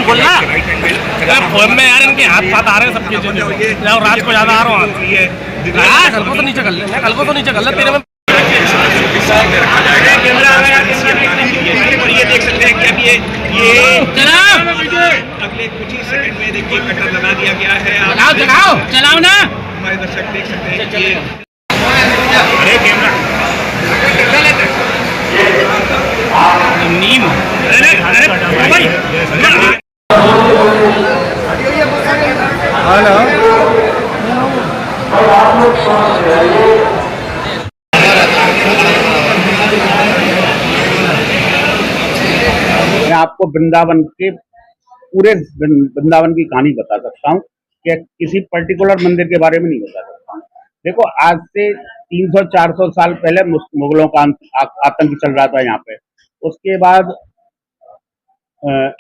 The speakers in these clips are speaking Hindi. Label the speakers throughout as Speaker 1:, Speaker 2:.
Speaker 1: बोलना फोन में यार, इनके हाथ साथ आ रहे हैं सब चीजें। राज को ज्यादा आ रहा हूँ, कल को तो नीचे कर ले, कल को तो नीचे कर ले तेरे में।
Speaker 2: और ये देख सकते हैं कि अब ये अगले कुछ ही सेकंड में देखिए कटर लगा दिया गया है।
Speaker 1: चलाओ ना,
Speaker 2: हमारे दर्शक देख सकते हैं कि
Speaker 1: अरे कैमरा नीम
Speaker 3: मैं आपको वृंदावन के पूरे वृंदावन की कहानी बता सकता हूँ कि किसी पर्टिकुलर मंदिर के बारे में नहीं बता सकता हूँ। देखो, आज से 300-400 साल पहले मुगलों का आतंक चल रहा था यहाँ पे। उसके बाद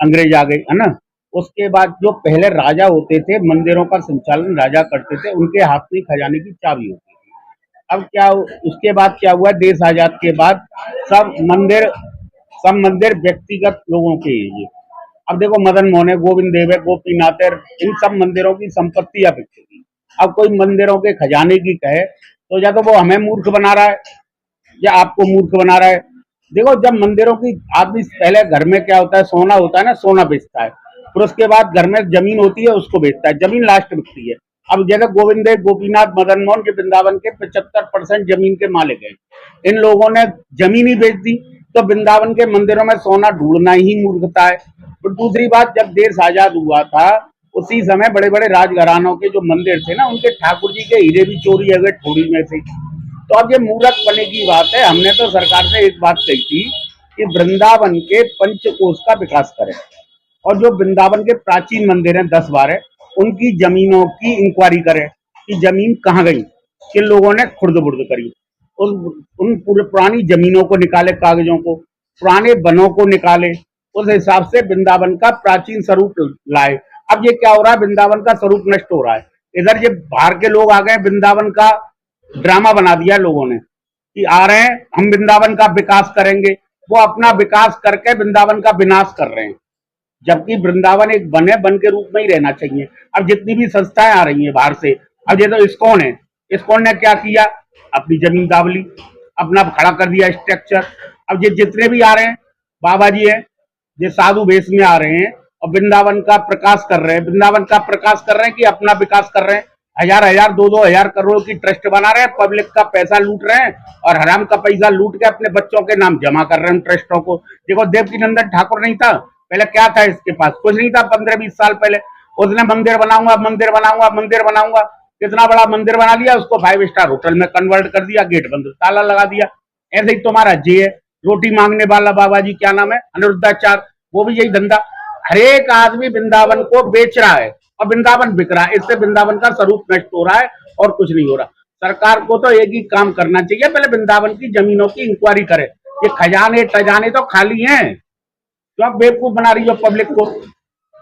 Speaker 3: अंग्रेज आ गए, है ना। उसके बाद जो पहले राजा होते थे, मंदिरों का संचालन राजा करते थे, उनके हाथ में खजाने की चाबी होती थी। अब क्या, उसके बाद क्या हुआ, देश आजाद के बाद सब मंदिर व्यक्तिगत लोगों के हैं। अब देखो, मदन मोहन है, गोविंद देव है, गोपीनाथ है, इन सब मंदिरों की संपत्ति अब थी। अब कोई मंदिरों के खजाने की कहे तो या तो वो हमें मूर्ख बना रहा है या आपको मूर्ख बना रहा है। देखो, जब मंदिरों की आदमी पहले घर में क्या होता है, सोना होता है ना, सोना बेचता है, फिर उसके बाद घर में जमीन होती है, उसको बेचता है, जमीन लास्ट बिकती है। अब जैसे गोविंद देव, गोपीनाथ, मदन मोहन के वृंदावन के 75% जमीन के मालिक हैं। इन लोगों ने जमीन ही बेच दी, तो वृंदावन के मंदिरों में सोना ढूंढना ही मूर्खता है। और दूसरी बात, जब देश आजाद हुआ था उसी समय बड़े बड़े राजघरानों के जो मंदिर थे ना, उनके ठाकुर जी के हीरे भी चोरी हो गए थोड़ी में से। तो अब ये मूर्ख बने की बात है। हमने तो सरकार से एक बात कही थी कि वृंदावन के पंचकोश का विकास करें और जो वृंदावन के प्राचीन मंदिर हैं 10-12, उनकी जमीनों की इंक्वायरी करें कि जमीन कहाँ गई, किन लोगों ने खुर्द-बुर्द करी। उन पूरे पुरानी जमीनों को निकाले, कागजों को, पुराने वनों को निकाले, उस हिसाब से वृंदावन का प्राचीन स्वरूप लाए। अब ये क्या हो रहा है, वृंदावन का स्वरूप नष्ट हो रहा है। इधर ये बाहर के लोग आ गए, वृंदावन का ड्रामा बना दिया लोगों ने कि आ रहे हैं, हम वृंदावन का विकास करेंगे। वो अपना विकास करके वृंदावन का विनाश कर रहे हैं, जबकि वृंदावन एक वन के रूप में ही रहना चाहिए। अब जितनी भी संस्थाएं आ रही हैं बाहर से, अब ये तो इस्कॉन है, इस्कॉन ने क्या किया, अपनी जमीन दाब ली, अपना खड़ा कर दिया स्ट्रक्चर। अब ये जितने भी आ रहे हैं, बाबा जी है, ये साधु वेश में आ रहे हैं और वृंदावन का प्रकाश कर रहे हैं, वृंदावन का प्रकाश कर रहे हैं कि अपना विकास कर रहे हैं। 1000-1000, 2-2 करोड़ की ट्रस्ट बना रहे हैं, पब्लिक का पैसा लूट रहे हैं और हराम का पैसा लूट के अपने बच्चों के नाम जमा कर रहे हैं ट्रस्टों को। देखो, देवकीनंदन ठाकुर नहीं था पहले, क्या था इसके पास, कुछ नहीं था। 15-20 साल पहले उसने मंदिर बनाऊंगा, मंदिर बनाऊंगा, मंदिर बनाऊंगा, कितना बड़ा मंदिर बना लिया, उसको 5 स्टार होटल में कन्वर्ट कर दिया, गेट बंद, ताला लगा दिया। ऐसे ही तुम्हारा जे है, रोटी मांगने वाला बाबा जी, क्या नाम है, अनिरुद्धाचार्य, वो भी यही धंधा। हर एक आदमी वृंदावन को बेच रहा है और वृंदावन बिक रहा है। इससे वृंदावन का स्वरूप नष्ट हो रहा है और कुछ नहीं हो रहा। सरकार को तो एक ही काम करना चाहिए, पहले वृंदावन की जमीनों की इंक्वायरी करे। ये खजाने टजाने तो खाली हैं, तो आप बेवकूफ बना रही हो पब्लिक को।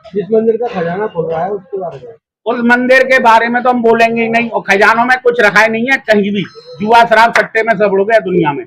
Speaker 4: जिस मंदिर का खजाना खुल रहा है उसके बारे में,
Speaker 3: उस मंदिर के बारे में तो हम बोलेंगे ही नहीं। और खजानों में कुछ रखा ही नहीं है कहीं भी, जुआ शराब सट्टे में सब उड़ गया दुनिया में।